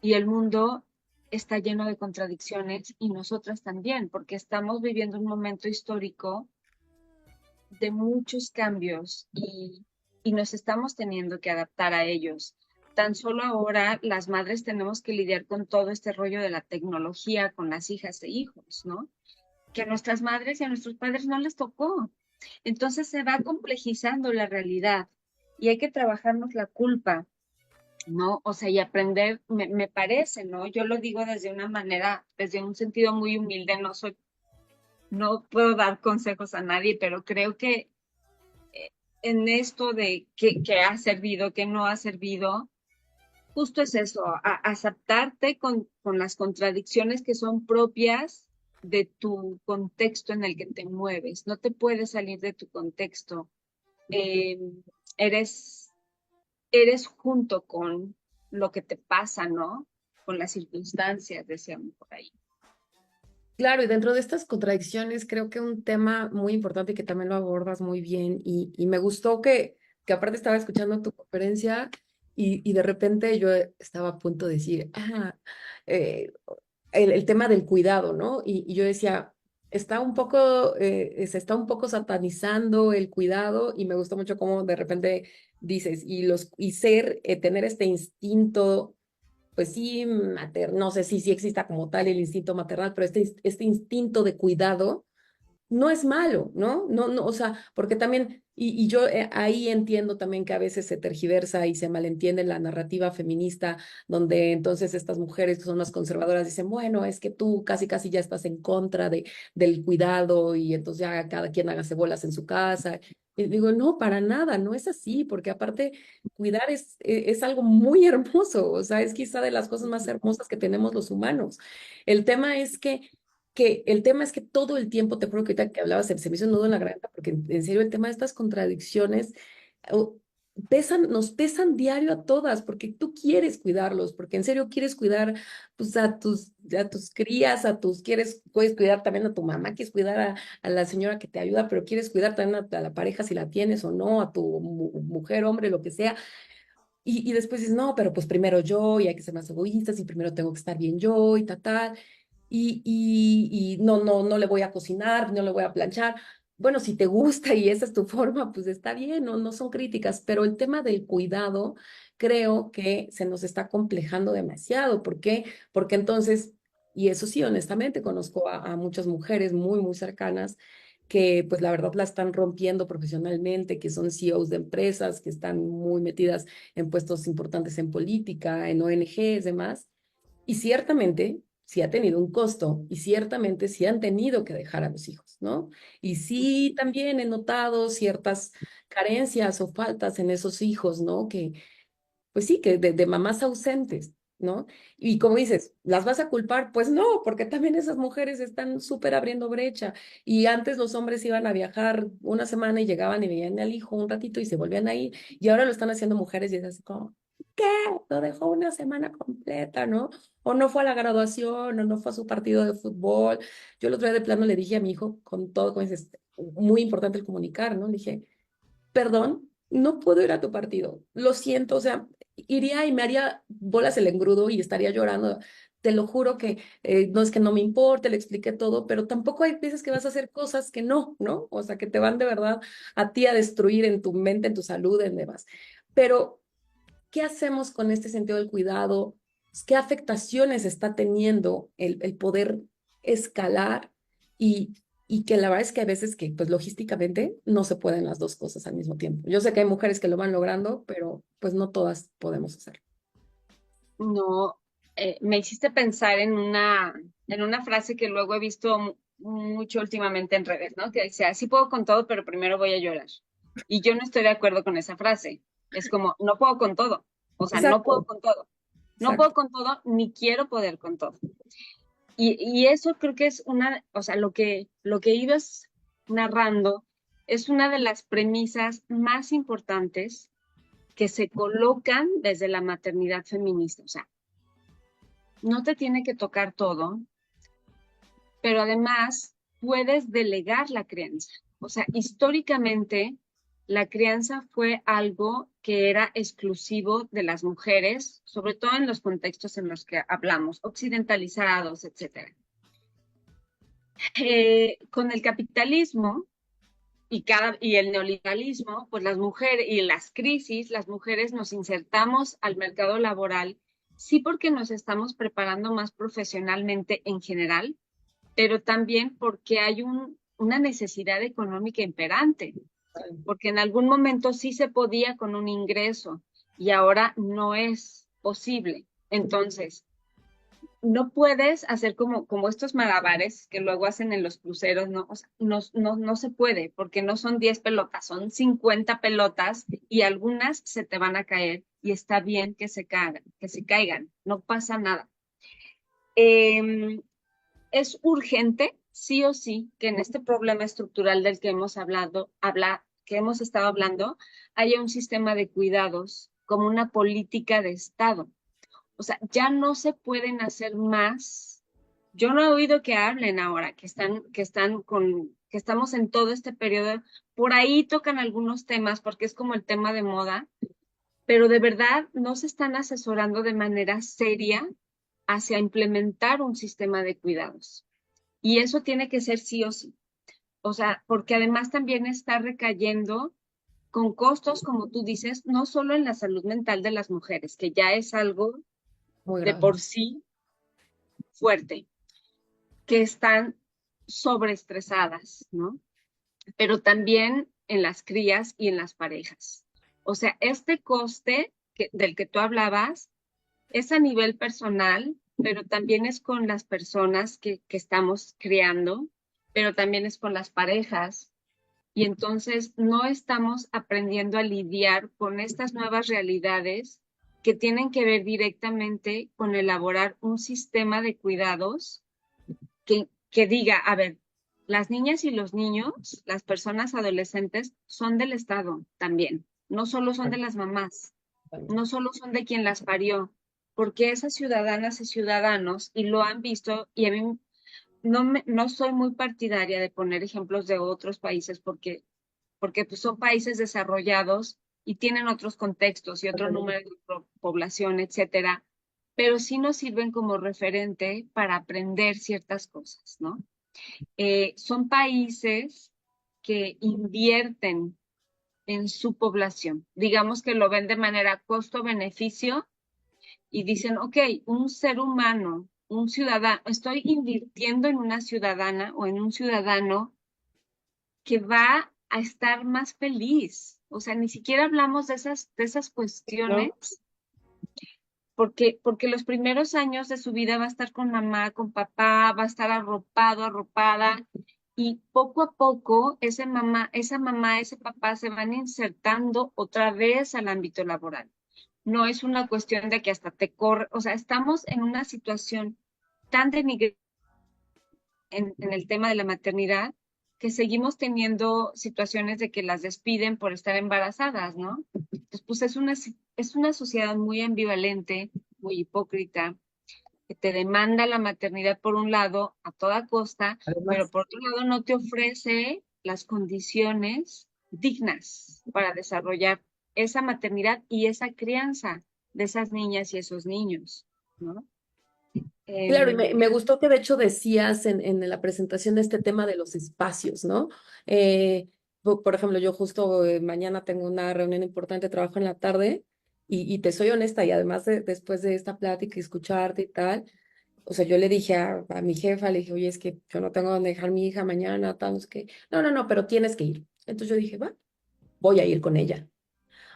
y el mundo está lleno de contradicciones y nosotras también, porque estamos viviendo un momento histórico de muchos cambios y nos estamos teniendo que adaptar a ellos. Tan solo ahora las madres tenemos que lidiar con todo este rollo de la tecnología con las hijas e hijos, ¿no? Que a nuestras madres y a nuestros padres no les tocó. Entonces se va complejizando la realidad y hay que trabajarnos la culpa, ¿no? O sea, y aprender, me parece, ¿no? Yo lo digo desde una manera, desde un sentido muy humilde, no puedo dar consejos a nadie, pero creo que en esto de qué ha servido, qué no ha servido, justo es eso, aceptarte con las contradicciones que son propias de tu contexto en el que te mueves. No te puedes salir de tu contexto. Eh, eres, eres junto con lo que te pasa, ¿no? Con las circunstancias, decíamos por ahí. Claro, y dentro de estas contradicciones, creo que un tema muy importante y que también lo abordas muy bien, y me gustó que aparte estaba escuchando tu conferencia y de repente yo estaba a punto de decir, eh, el tema del cuidado, ¿no? Y yo decía, está un poco, se está un poco satanizando el cuidado y me gustó mucho cómo de repente dices, tener este instinto pues sí, no sé si exista como tal el instinto maternal, pero este instinto de cuidado no es malo, ¿no? No, no, o sea, porque también, y yo ahí entiendo también que a veces se tergiversa y se malentiende la narrativa feminista, donde entonces estas mujeres que son más conservadoras dicen, bueno, es que tú casi casi ya estás en contra del cuidado y entonces ya cada quien hágase bolas en su casa. Y digo, no, para nada, no es así, porque aparte cuidar es algo muy hermoso, o sea, es quizá de las cosas más hermosas que tenemos los humanos. El tema es que todo el tiempo, te juro que ahorita que hablabas, se me hizo un nudo en la garganta, porque en serio el tema de estas contradicciones o, nos pesan diario a todas, porque tú quieres cuidarlos, porque en serio quieres cuidar pues, a tus crías, puedes cuidar también a tu mamá, quieres cuidar a la señora que te ayuda, pero quieres cuidar también a la pareja si la tienes o no, a tu mujer, hombre, lo que sea. Y después dices, no, pero pues primero yo, y hay que ser más egoístas, y primero tengo que estar bien yo, y tal. Y no, no, no le voy a cocinar, no le voy a planchar. Bueno, si te gusta y esa es tu forma, pues está bien, no, no son críticas, pero el tema del cuidado creo que se nos está complejando demasiado. ¿Por qué? Porque entonces, y eso sí, honestamente, conozco a muchas mujeres muy, muy cercanas que pues la verdad la están rompiendo profesionalmente, que son CEOs de empresas, que están muy metidas en puestos importantes en política, en ONGs, demás. Y ciertamente sí ha tenido un costo y ciertamente sí han tenido que dejar a los hijos, ¿no? Y sí también he notado ciertas carencias o faltas en esos hijos, ¿no? Que, pues sí, que de mamás ausentes, ¿no? Y como dices, ¿las vas a culpar? Pues no, porque también esas mujeres están súper abriendo brecha. Y antes los hombres iban a viajar una semana y llegaban y veían al hijo un ratito y se volvían a ir. Y ahora lo están haciendo mujeres y es así como, ¿qué? Lo dejó una semana completa, ¿no? O no fue a la graduación, o no fue a su partido de fútbol. Yo el otro día de plano le dije a mi hijo, con todo, como dices, muy importante el comunicar, ¿no? Le dije, perdón, no puedo ir a tu partido, lo siento, o sea, iría y me haría bolas el engrudo y estaría llorando. Te lo juro que no es que no me importe, le expliqué todo, pero tampoco hay veces que vas a hacer cosas que no, ¿no? O sea, que te van de verdad a ti a destruir en tu mente, en tu salud, en demás. Pero ¿qué hacemos con este sentido del cuidado? ¿Qué afectaciones está teniendo el poder escalar y, y que la verdad es que a veces que pues logísticamente no se pueden las dos cosas al mismo tiempo? Yo sé que hay mujeres que lo van logrando, pero pues no todas podemos hacerlo. No, me hiciste pensar en una frase que luego he visto mucho últimamente en redes, ¿no? Que dice, así puedo con todo, pero primero voy a llorar. Y yo no estoy de acuerdo con esa frase. Es como, no puedo con todo. O sea, no puedo Exacto, con todo. No puedo exacto. con todo, ni quiero poder con todo. Y eso creo que es o sea, lo que ibas narrando es una de las premisas más importantes que se colocan desde la maternidad feminista. O sea, no te tiene que tocar todo, pero además puedes delegar la crianza. O sea, históricamente la crianza fue algo que era exclusivo de las mujeres, sobre todo en los contextos en los que hablamos, occidentalizados, etcétera. Con el capitalismo y el neoliberalismo, pues las mujeres y las crisis, las mujeres nos insertamos al mercado laboral, sí porque nos estamos preparando más profesionalmente en general, pero también porque hay una necesidad económica imperante, porque en algún momento sí se podía con un ingreso y ahora no es posible. Entonces, no puedes hacer como estos malabares que luego hacen en los cruceros, ¿no? O sea, no se puede, porque no son 10 pelotas, son 50 pelotas y algunas se te van a caer y está bien que se caigan, no pasa nada. Eh, es urgente, sí o sí, que en este problema estructural del que hemos que hemos estado hablando, haya un sistema de cuidados como una política de Estado. O sea, ya no se pueden hacer más. Yo no he oído que hablen ahora, que estamos en todo este periodo. Por ahí tocan algunos temas porque es como el tema de moda, pero de verdad no se están asesorando de manera seria hacia implementar un sistema de cuidados. Y eso tiene que ser sí o sí. O sea, porque además también está recayendo con costos, como tú dices, no solo en la salud mental de las mujeres, que ya es algo Muy de grave. por sí fuerte, que están sobreestresadas, ¿no? Pero también en las crías y en las parejas. O sea, este coste del que tú hablabas es a nivel personal, pero también es con las personas que estamos criando, pero también es con las parejas. Y entonces no estamos aprendiendo a lidiar con estas nuevas realidades que tienen que ver directamente con elaborar un sistema de cuidados que diga, a ver, las niñas y los niños, las personas adolescentes, son del Estado también, no solo son de las mamás, no solo son de quien las parió, porque esas ciudadanas y ciudadanos, y lo han visto, y a mí no soy muy partidaria de poner ejemplos de otros países porque pues, son países desarrollados y tienen otros contextos y otro número de población, etcétera, pero sí nos sirven como referente para aprender ciertas cosas, ¿no? Son países que invierten en su población, digamos que lo ven de manera costo-beneficio y dicen, ok, un ser humano, un ciudadano, estoy invirtiendo en una ciudadana o en un ciudadano que va a estar más feliz. O sea, ni siquiera hablamos de esas ¿no? cuestiones, porque los primeros años de su vida va a estar con mamá, con papá, va a estar arropado, arropada, y poco a poco esa mamá, ese papá se van insertando otra vez al ámbito laboral. No es una cuestión de que hasta te corre, o sea, estamos en una situación tan denigrante en el tema de la maternidad, que seguimos teniendo situaciones de que las despiden por estar embarazadas, ¿no? Entonces, pues es una sociedad muy ambivalente, muy hipócrita, que te demanda la maternidad por un lado a toda costa, pero Además. por otro lado no te ofrece las condiciones dignas para desarrollar esa maternidad y esa crianza de esas niñas y esos niños, ¿no? Claro, y me Em, gustó que de hecho decías en la presentación de este tema de los espacios, ¿no? Por ejemplo, yo justo mañana tengo una reunión importante, trabajo en la tarde, y te soy honesta, y además después de esta plática y escucharte y tal, o sea, yo le dije a mi jefa, le dije, oye, es que yo no tengo dónde dejar mi hija mañana, tal, no sé qué. No, no, no, pero tienes que ir. Entonces yo dije, va, voy a ir con ella.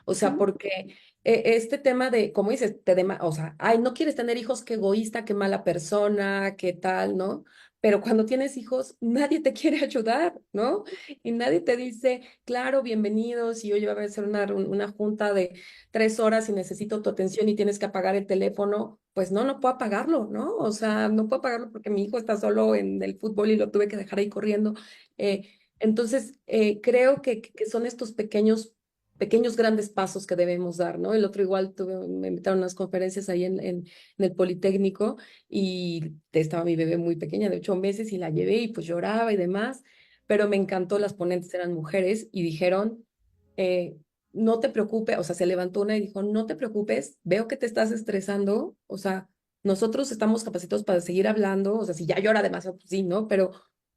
O sea, porque este tema de, como dices, o sea, ay, no quieres tener hijos, qué egoísta, qué mala persona, qué tal, ¿no? Pero cuando tienes hijos, nadie te quiere ayudar, ¿no? Y nadie te dice, claro, bienvenidos, y hoy va a ser una junta de 3 horas y necesito tu atención y tienes que apagar el teléfono. Pues no, no puedo apagarlo, ¿no? O sea, no puedo apagarlo porque mi hijo está solo en el fútbol y lo tuve que dejar ahí corriendo. Entonces, creo que son estos pequeños grandes pasos que debemos dar, ¿no? El otro igual me invitaron a unas conferencias ahí en el Politécnico y estaba mi bebé muy pequeña, de 8 meses, y la llevé y pues lloraba y demás, pero me encantó, las ponentes eran mujeres y dijeron, eh, no te preocupes, o sea, se levantó una y dijo, no te preocupes, veo que te estás estresando, o sea, nosotros estamos capacitados para seguir hablando, o sea, si ya llora demasiado, pues sí, ¿no? Pero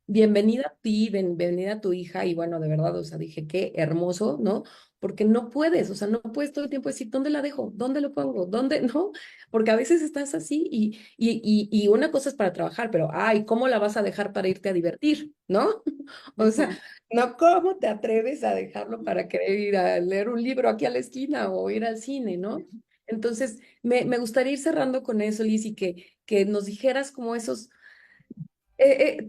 bienvenida a ti, bienvenida a tu hija, y bueno, de verdad, o sea, dije, qué hermoso, ¿no? Porque no puedes, o sea, no puedes todo el tiempo decir, ¿dónde la dejo? ¿Dónde lo pongo? ¿Dónde? No, porque a veces estás así y una cosa es para trabajar, pero, ay, ¿cómo la vas a dejar para irte a divertir? ¿No? O sea, Ujú. no, ¿cómo te atreves a dejarlo para querer ir a leer un libro aquí a la esquina o ir al cine? ¿No? Entonces, me gustaría ir cerrando con eso, Liz, y que nos dijeras como esos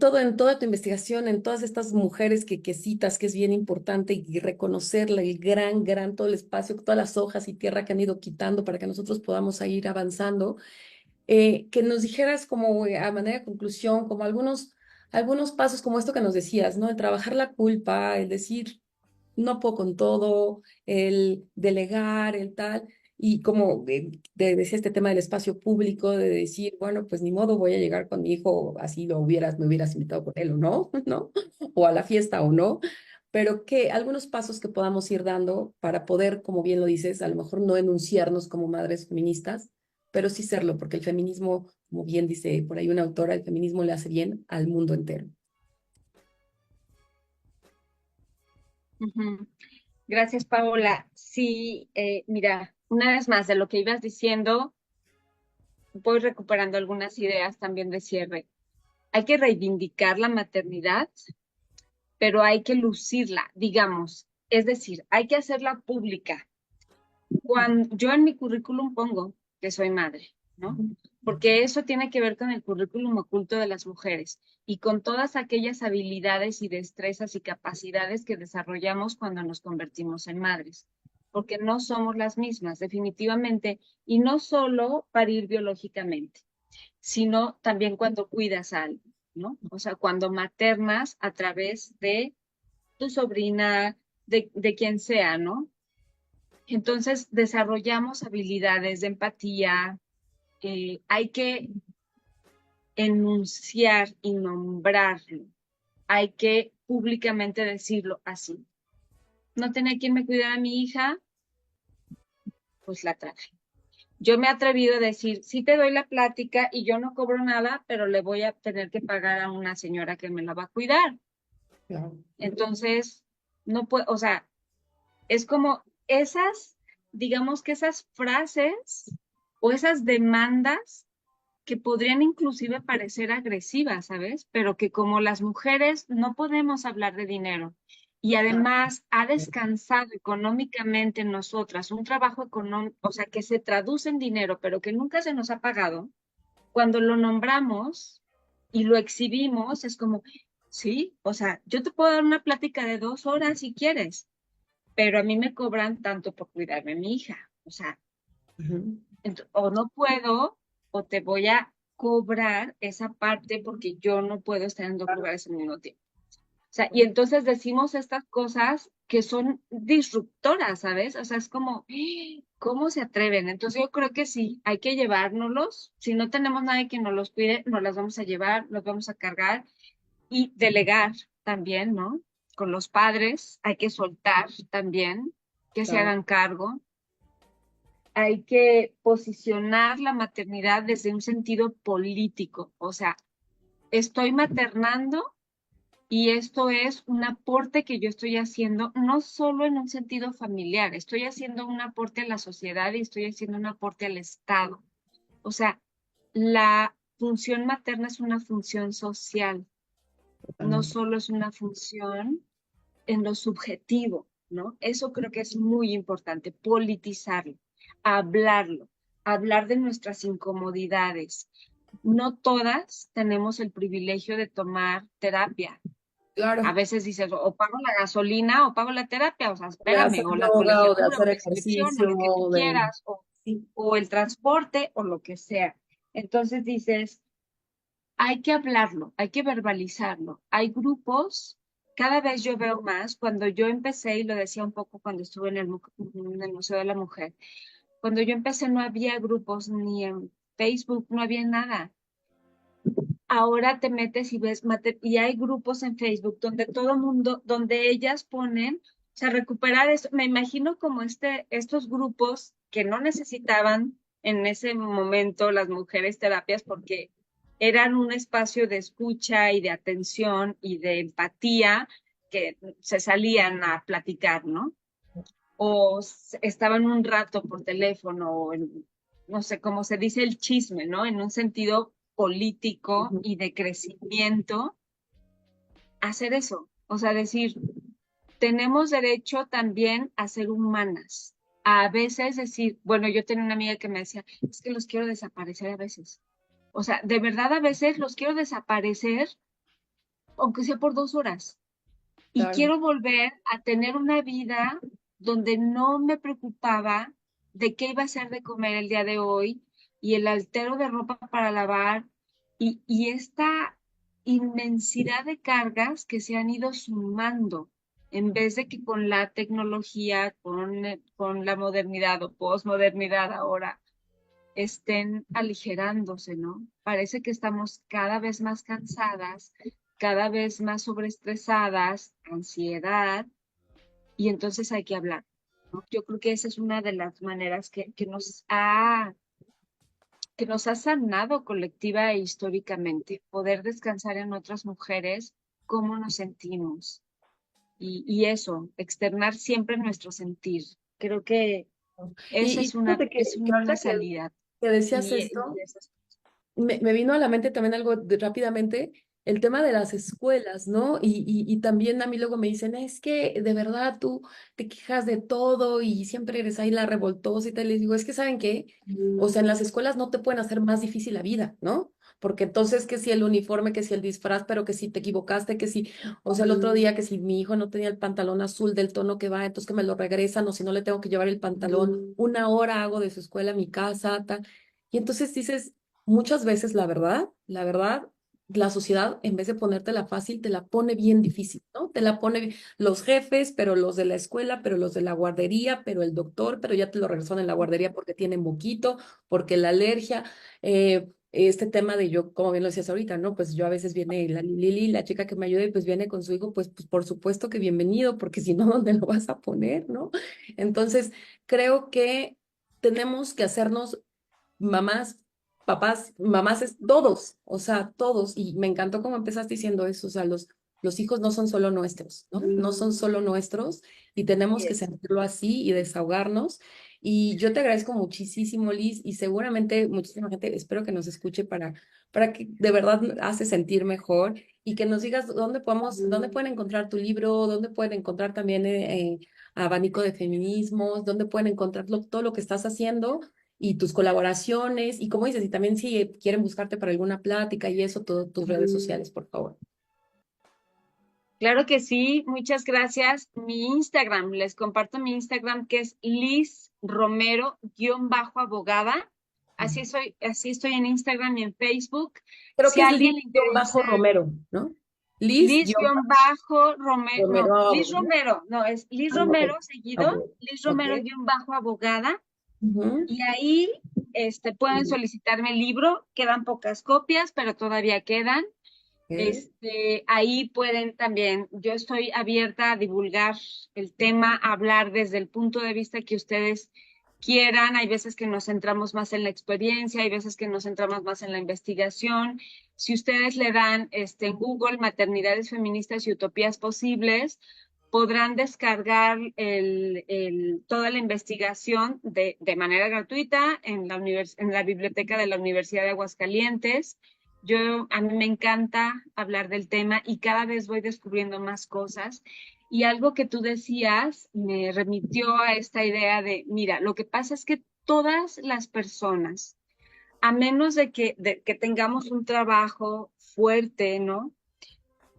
todo en toda tu investigación, en todas estas mujeres que citas, que es bien importante, y reconocerla, el gran, todo el espacio, todas las hojas y tierra que han ido quitando para que nosotros podamos ir avanzando, que nos dijeras como a manera de conclusión, como algunos pasos como esto que nos decías, ¿no? El trabajar la culpa, el decir, no puedo con todo, el delegar, el tal, y como decía este tema del espacio público, de decir, bueno, pues ni modo, voy a llegar con mi hijo, así me hubieras invitado con él o no, ¿no? O a la fiesta o no, pero que algunos pasos que podamos ir dando para poder, como bien lo dices, a lo mejor no enunciarnos como madres feministas, pero sí serlo, porque el feminismo, como bien dice por ahí una autora, el feminismo le hace bien al mundo entero. Ujú. Gracias, Paola. Sí, mira, una vez más de lo que ibas diciendo, voy recuperando algunas ideas también de cierre. hay que reivindicar la maternidad, pero hay que lucirla, digamos. Es decir, hay que hacerla pública. Cuando yo en mi currículum pongo que soy madre, ¿no? Porque eso tiene que ver con el currículum oculto de las mujeres y con todas aquellas habilidades y destrezas y capacidades que desarrollamos cuando nos convertimos en madres, porque no somos las mismas, definitivamente, y no solo parir biológicamente, sino también cuando cuidas a alguien, ¿no? O sea, cuando maternas a través de tu sobrina, de quien sea, ¿no? Entonces desarrollamos habilidades de empatía, hay que enunciar y nombrarlo, hay que públicamente decirlo así. No tenía quien me cuidara a mi hija, pues la traje. Yo me he atrevido a decir, sí te doy la plática y yo no cobro nada, pero le voy a tener que pagar a una señora que me la va a cuidar. Claro. Entonces, no puedo, o sea, es como esas, digamos que esas frases o esas demandas que podrían inclusive parecer agresivas, ¿sabes? Pero que como las mujeres no podemos hablar de dinero y además ha descansado económicamente en nosotras un trabajo económico, o sea, que se traduce en dinero, pero que nunca se nos ha pagado, cuando lo nombramos y lo exhibimos, es como, sí, o sea, yo te puedo dar una plática de 2 horas si quieres, pero a mí me cobran tanto por cuidarme a mi hija, o sea, Ujú. o no puedo, o te voy a cobrar esa parte porque yo no puedo estar en 2 lugares al mismo tiempo. O sea, y entonces decimos estas cosas que son disruptoras, ¿sabes? O sea, es como, ¡ah! ¿Cómo se atreven? Entonces yo creo que sí, hay que llevárnoslos. Si no tenemos nadie que nos los cuide, nos las vamos a llevar, los vamos a cargar y delegar también, ¿no? Con los padres hay que soltar también, que se Claro. hagan cargo, hay que posicionar la maternidad desde un sentido político, o sea, estoy maternando y esto es un aporte que yo estoy haciendo, no solo en un sentido familiar, estoy haciendo un aporte a la sociedad y estoy haciendo un aporte al Estado. O sea, la función materna es una función social, no Totalmente. solo es una función en lo subjetivo, ¿no? Eso creo que es muy importante, politizarlo, hablarlo, hablar de nuestras incomodidades. No todas tenemos el privilegio de tomar terapia. A Claro. veces dices, o pago la gasolina o pago la terapia, o sea, De espérame, hacer o la yoga o de colegiatura, o hacer la inscripción, o ejercicio, lo que tú de... quieras, Sí, o el transporte, o lo que sea. Entonces dices, hay que hablarlo, hay que verbalizarlo. Hay grupos, cada vez yo veo más, cuando yo empecé, y lo decía un poco cuando estuve en el Museo de la Mujer, cuando yo empecé no había grupos ni en Facebook, no había nada. Ahora te metes y ves, y hay grupos en Facebook donde todo el mundo, donde ellas ponen, o sea, recuperar eso, me imagino como estos grupos que no necesitaban en ese momento las mujeres terapias porque eran un espacio de escucha y de atención y de empatía que se salían a platicar, ¿no? O estaban un rato por teléfono, no sé cómo se dice el chisme, ¿no? En un sentido político ujú, y de crecimiento, hacer eso. O sea, decir, tenemos derecho también a ser humanas. A veces decir, bueno, yo tenía una amiga que me decía, es que los quiero desaparecer a veces. O sea, de verdad a veces los quiero desaparecer, aunque sea por 2 horas. Y claro. quiero volver a tener una vida donde no me preocupaba de qué iba a hacer de comer el día de hoy y el altero de ropa para lavar y esta inmensidad de cargas que se han ido sumando en vez de que con la tecnología, con la modernidad o posmodernidad ahora estén aligerándose, ¿no? Parece que estamos cada vez más cansadas, cada vez más sobreestresadas, ansiedad, y entonces hay que hablar, ¿no? Yo creo que esa es una de las maneras que nos ha sanado colectiva e históricamente, poder descansar en otras mujeres, cómo nos sentimos, y eso, externar siempre nuestro sentir. Creo que esa Y fíjate es que una ahorita salida. que decías Y esto, esas me vino a la mente también algo rápidamente. el tema de las escuelas, ¿no? Y también a mí luego me dicen, es que de verdad tú te quejas de todo y siempre eres ahí la revoltosa y tal. Les digo, es que ¿saben qué? O sea, en las escuelas no te pueden hacer más difícil la vida, ¿no? Porque entonces que si el uniforme, que si el disfraz, pero que si te equivocaste, que si, o sea, el otro día que si mi hijo no tenía el pantalón azul del tono que va, entonces que me lo regresan, o si no le tengo que llevar el pantalón, una hora hago de su escuela a mi casa, tal. Y entonces dices, muchas veces la verdad, la sociedad, en vez de ponértela fácil, te la pone bien difícil, ¿no? Te la pone los jefes, pero los de la escuela, pero los de la guardería, pero el doctor, pero ya te lo regresaron en la guardería porque tiene moquito, porque la alergia, este tema de yo, como bien lo decías ahorita, ¿no? Pues yo a veces viene la Lili, la chica que me ayuda, y pues viene con su hijo, pues por supuesto que bienvenido, porque si no, ¿dónde lo vas a poner, no? Entonces, creo que tenemos que hacernos mamás, papás, mamás, es todos, o sea, todos. Y me encantó cómo empezaste diciendo eso, o sea, los hijos no son solo nuestros, ¿no? No son solo nuestros y tenemos que Yes. sentirlo así y desahogarnos. Y yo te agradezco muchísimo, Liz, y seguramente muchísima gente, espero que nos escuche para que de verdad hace sentir mejor y que nos digas dónde podemos, dónde pueden encontrar tu libro, dónde pueden encontrar también Abanico de Feminismos, dónde pueden encontrar todo lo que estás haciendo y tus colaboraciones, y como dices, y también si quieren buscarte para alguna plática y eso, todas tus redes sociales, por favor. Claro que sí, muchas gracias. Mi Instagram, les comparto mi Instagram que es Liz Romero-abogada. Así estoy en Instagram y en Facebook. Creo Si que a es alguien le interesa, Liz-Romero, ¿no? Liz-Romero, no, Liz-Romero, Liz Romero, no, es Liz ok, Romero seguido, ok, Liz ok. Romero-abogada. Ujú, Y ahí pueden solicitarme el libro, quedan pocas copias, pero todavía quedan. ok. Ahí pueden también, yo estoy abierta a divulgar el tema, a hablar desde el punto de vista que ustedes quieran. Hay veces que nos centramos más en la experiencia, hay veces que nos centramos más en la investigación. Si ustedes le dan en Google maternidades feministas y utopías posibles, podrán descargar toda la investigación de manera gratuita en la biblioteca de la Universidad de Aguascalientes. A mí me encanta hablar del tema y cada vez voy descubriendo más cosas. Y algo que tú decías me remitió a esta idea de, mira, lo que pasa es que todas las personas, a menos de que tengamos un trabajo fuerte, ¿no?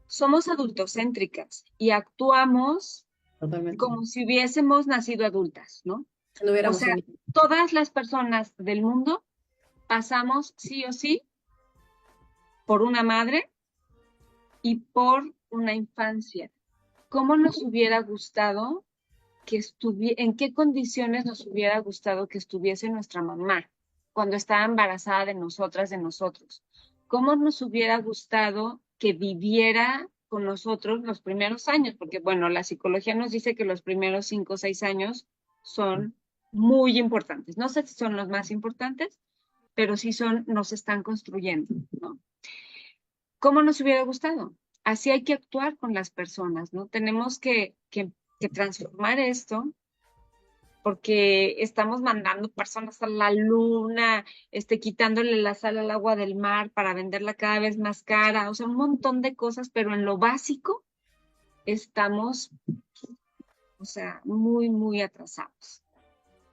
Somos adultocéntricas y actuamos Totalmente. como si hubiésemos nacido adultas, ¿no? Si no O hubiéramos sea, sido todas las personas del mundo pasamos sí o sí por una madre y por una infancia. ¿Cómo nos hubiera gustado que estuviera, en qué condiciones nos hubiera gustado que estuviese nuestra mamá cuando estaba embarazada de nosotras, de nosotros? ¿Cómo nos hubiera gustado que viviera con nosotros los primeros años? Porque, bueno, la psicología nos dice que los primeros 5 o 6 años son muy importantes. No sé si son los más importantes, pero sí nos están construyendo, ¿no? ¿Cómo nos hubiera gustado? Así hay que actuar con las personas, ¿no? Tenemos que transformar esto porque estamos mandando personas a la luna, quitándole la sal al agua del mar para venderla cada vez más cara, o sea, un montón de cosas, pero en lo básico estamos, o sea, muy, muy atrasados.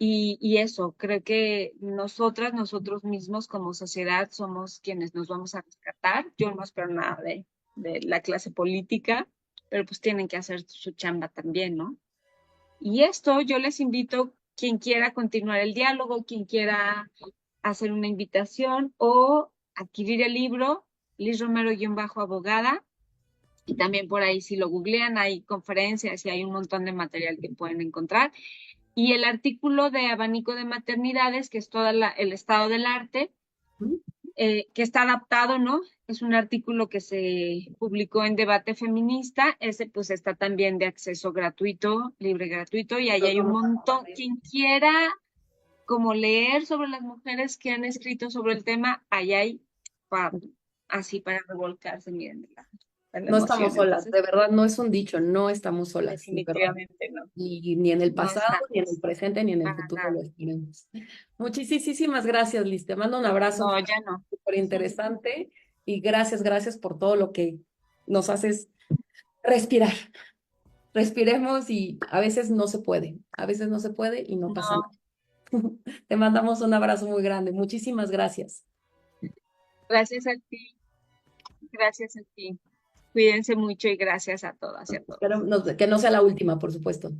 Y eso, creo que nosotros mismos como sociedad somos quienes nos vamos a rescatar. Yo no espero nada de la clase política, pero pues tienen que hacer su chamba también, ¿no? Y esto yo les invito, quien quiera continuar el diálogo, quien quiera hacer una invitación o adquirir el libro, Liz Romero-abogada, y también por ahí si lo googlean hay conferencias y hay un montón de material que pueden encontrar. Y el artículo de Abanico de Maternidades, que es todo el estado del arte, que está adaptado, ¿no? Es un artículo que se publicó en Debate Feminista. Ese pues está también de acceso gratuito, libre gratuito, y ahí Los hay un vamos a montón. compartir. Quien quiera como leer sobre las mujeres que han escrito sobre el tema, ahí hay así para revolcarse, miren, la No estamos emoción. solas, Entonces, de verdad, no es un dicho, no estamos solas, de verdad. definitivamente no, Ni en el no pasado, ni en el estamos presente, ni en el para futuro nada. lo estaremos. Muchísimas gracias, Liz. Te mando un abrazo No, ya no. súper interesante. y gracias, gracias por todo lo que nos haces respirar. Respiremos y a veces no se puede, a veces no se puede y no pasa No, nada. Te mandamos un abrazo muy grande. Muchísimas gracias. gracias a ti, gracias a ti. Cuídense mucho y gracias a todas y a todos. Espero que no sea la última, por supuesto.